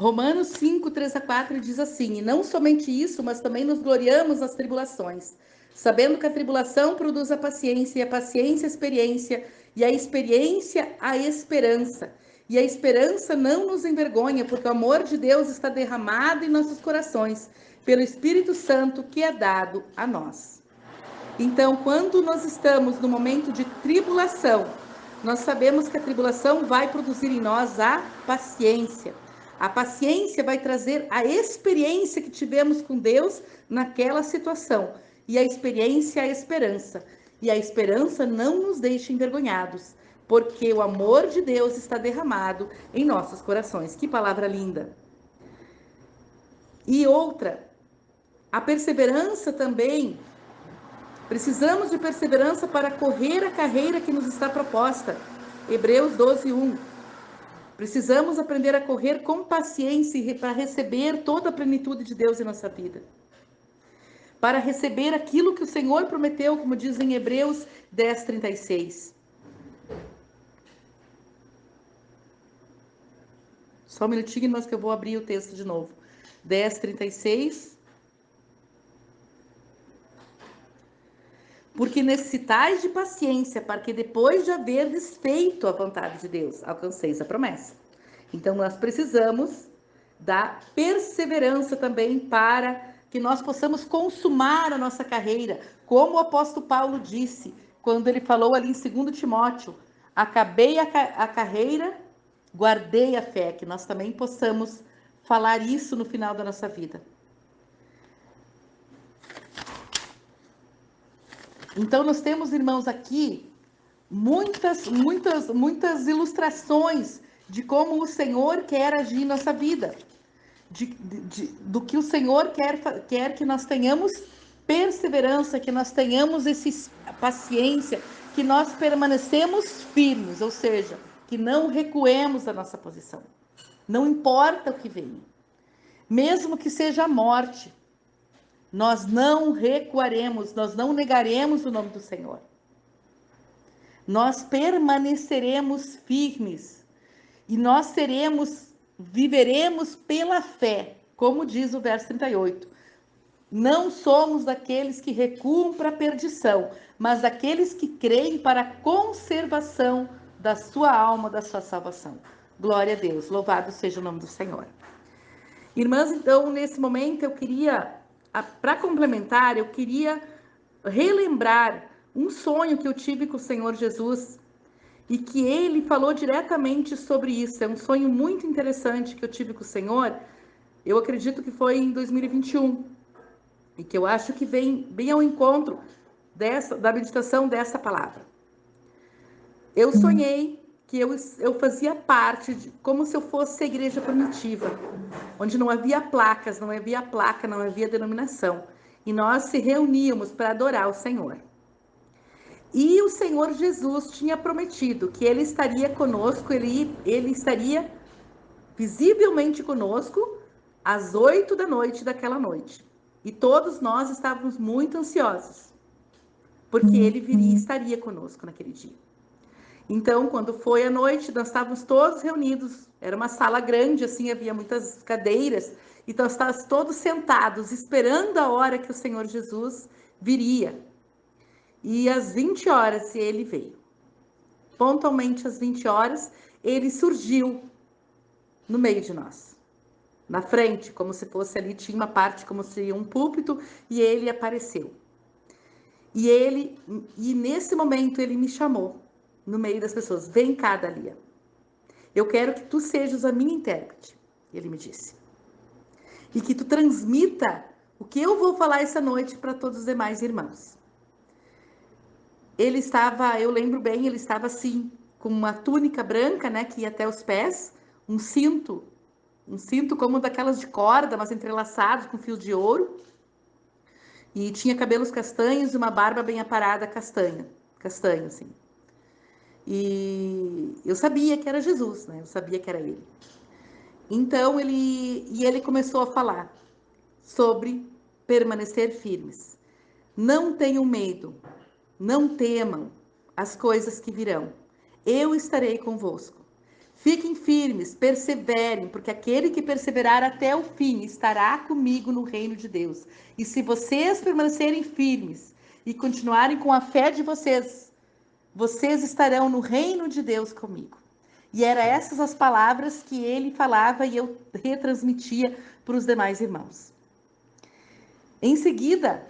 Romanos 5, 3 a 4 diz assim: e não somente isso, mas também nos gloriamos nas tribulações, sabendo que a tribulação produz a paciência, e a paciência a experiência, e a experiência a esperança. E a esperança não nos envergonha, porque o amor de Deus está derramado em nossos corações, pelo Espírito Santo que é dado a nós. Então, quando nós estamos no momento de tribulação, nós sabemos que a tribulação vai produzir em nós a paciência. A paciência vai trazer a experiência que tivemos com Deus naquela situação. E a experiência a esperança. E a esperança não nos deixa envergonhados, porque o amor de Deus está derramado em nossos corações. Que palavra linda! E outra, a perseverança também. Precisamos de perseverança para correr a carreira que nos está proposta. Hebreus 12, 1. Precisamos aprender a correr com paciência para receber toda a plenitude de Deus em nossa vida. Para receber aquilo que o Senhor prometeu, como diz em Hebreus 10, 36. Só um minutinho, mas que eu vou abrir o texto de novo. 10, 36. Porque necessitais de paciência, para que depois de haver desfeito a vontade de Deus, alcanceis a promessa. Então, nós precisamos da perseverança também para que nós possamos consumar a nossa carreira, como o apóstolo Paulo disse, quando ele falou ali em 2 Timóteo, acabei a carreira, guardei a fé, que nós também possamos falar isso no final da nossa vida. Então, nós temos, irmãos, aqui muitas ilustrações de como o Senhor quer agir em nossa vida, do que o Senhor quer que nós tenhamos perseverança, que nós tenhamos paciência, que nós permanecemos firmes, ou seja, que não recuemos da nossa posição. Não importa o que venha, mesmo que seja a morte, nós não recuaremos, nós não negaremos o nome do Senhor. Nós permaneceremos firmes e nós viveremos pela fé, como diz o verso 38. Não somos daqueles que recuam para a perdição, mas daqueles que creem para a conservação da sua alma, da sua salvação. Glória a Deus, louvado seja o nome do Senhor. Irmãs, então, nesse momento eu queria, para complementar, eu queria relembrar um sonho que eu tive com o Senhor Jesus e que ele falou diretamente sobre isso. É um sonho muito interessante que eu tive com o Senhor. Eu acredito que foi em 2021 e que eu acho que vem bem ao encontro da meditação dessa palavra. Eu sonhei que eu fazia parte como se eu fosse a igreja primitiva, onde não havia placas, não havia placa, não havia denominação. E nós se reuníamos para adorar o Senhor. E o Senhor Jesus tinha prometido que Ele estaria conosco, Ele estaria visivelmente conosco às 8 da noite daquela noite. E todos nós estávamos muito ansiosos, porque Ele viria e estaria conosco naquele dia. Então, quando foi a noite, nós estávamos todos reunidos. Era uma sala grande, assim, havia muitas cadeiras. Então, estávamos todos sentados, esperando a hora que o Senhor Jesus viria. E às 20 horas ele veio. Pontualmente às 20 horas, ele surgiu no meio de nós. Na frente, como se fosse ali, tinha uma parte como se um púlpito, e ele apareceu. E nesse momento ele me chamou no meio das pessoas. Vem cá, Dalia. Eu quero que tu sejas a minha intérprete, ele me disse. E que tu transmita o que eu vou falar essa noite para todos os demais irmãos. Ele estava, eu lembro bem, ele estava assim, com uma túnica branca, né, que ia até os pés, um cinto como daquelas de corda, mas entrelaçados com fio de ouro. E tinha cabelos castanhos e uma barba bem aparada castanho, assim. E eu sabia que era Jesus, né? Eu sabia que era ele. Então ele começou a falar sobre permanecer firmes. Não tenham medo, não temam as coisas que virão. Eu estarei convosco. Fiquem firmes, perseverem, porque aquele que perseverar até o fim estará comigo no reino de Deus. E se vocês permanecerem firmes e continuarem com a fé de vocês, vocês estarão no reino de Deus comigo. E eram essas as palavras que ele falava e eu retransmitia para os demais irmãos. Em seguida,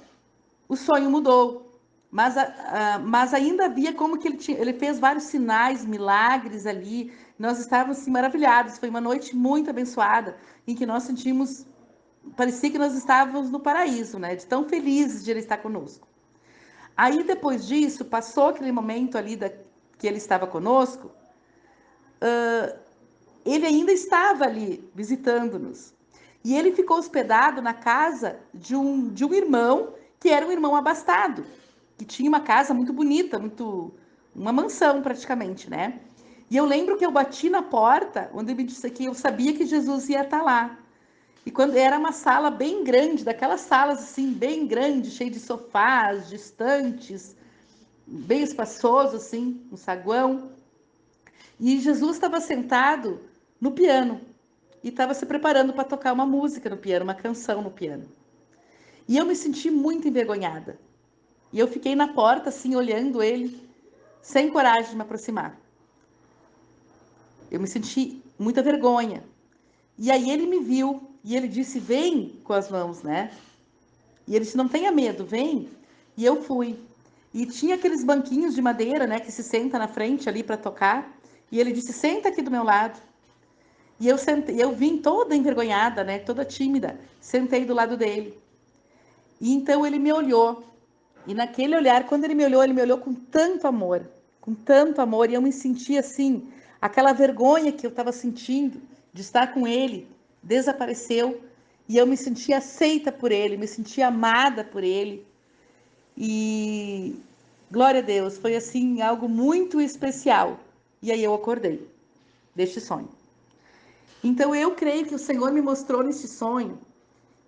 o sonho mudou, mas ainda havia como que ele fez vários sinais, milagres ali. Nós estávamos assim, maravilhados. Foi uma noite muito abençoada, em que nós sentimos, parecia que nós estávamos no paraíso, né? De tão felizes de ele estar conosco. Aí depois disso, passou aquele momento ali que ele estava conosco, ele ainda estava ali visitando-nos. E ele ficou hospedado na casa de um irmão, que era um irmão abastado, que tinha uma casa muito bonita, uma mansão praticamente, né? E eu lembro que eu bati na porta, onde ele me disse que eu sabia que Jesus ia estar lá. E quando era uma sala bem grande, daquelas salas assim, bem grandes, cheia de sofás, de estantes, bem espaçoso assim, um saguão. E Jesus estava sentado no piano e estava se preparando para tocar uma música no piano, uma canção no piano. E eu me senti muito envergonhada. E eu fiquei na porta, assim, olhando ele, sem coragem de me aproximar. Eu me senti muita vergonha. E aí ele me viu e ele disse: vem com as mãos, né? E ele disse: não tenha medo, vem. E eu fui. E tinha aqueles banquinhos de madeira, né, que se senta na frente ali para tocar. E ele disse: senta aqui do meu lado. E eu sentei, eu vim toda envergonhada, né, toda tímida, sentei do lado dele. E então ele me olhou. E naquele olhar, quando ele me olhou com tanto amor, e eu me senti assim, aquela vergonha que eu estava sentindo de estar com ele desapareceu, e eu me senti aceita por ele, me senti amada por ele. E glória a Deus, foi assim algo muito especial. E aí eu acordei deste sonho. Então eu creio que o Senhor me mostrou neste sonho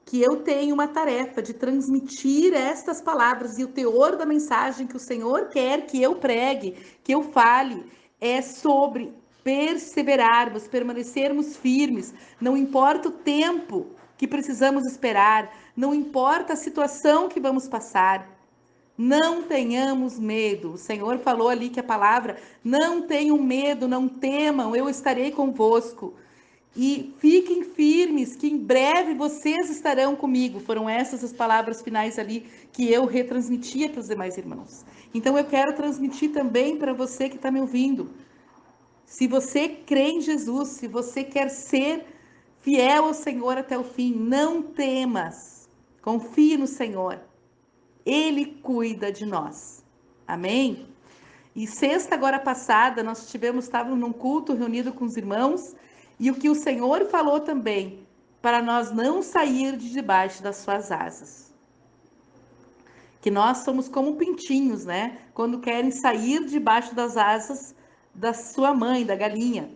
que eu tenho uma tarefa de transmitir estas palavras, e o teor da mensagem que o Senhor quer que eu pregue, que eu fale, é sobre perseverarmos, permanecermos firmes, não importa o tempo que precisamos esperar, não importa a situação que vamos passar. Não tenhamos medo. O Senhor falou ali que a palavra: não tenham medo, não temam, eu estarei convosco. E fiquem firmes, que em breve vocês estarão comigo. Foram essas as palavras finais ali que eu retransmitia para os demais irmãos. Então eu quero transmitir também para você que está me ouvindo. Se você crê em Jesus, se você quer ser fiel ao Senhor até o fim, não temas. Confie no Senhor. Ele cuida de nós. Amém? E sexta agora passada, nós estávamos num culto reunido com os irmãos, e o que o Senhor falou também, para nós não sair de debaixo das suas asas. Que nós somos como pintinhos, né? Quando querem sair debaixo das asas da sua mãe, da galinha.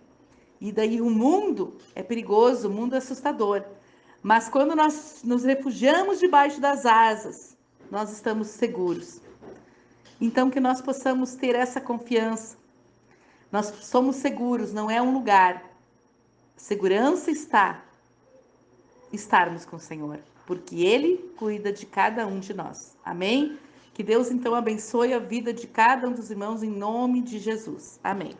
E daí o mundo é perigoso, o mundo é assustador. Mas quando nós nos refugiamos debaixo das asas, nós estamos seguros. Então que nós possamos ter essa confiança. Nós somos seguros, não é um lugar. Segurança está estarmos com o Senhor, porque Ele cuida de cada um de nós. Amém? Que Deus então abençoe a vida de cada um dos irmãos em nome de Jesus. Amém.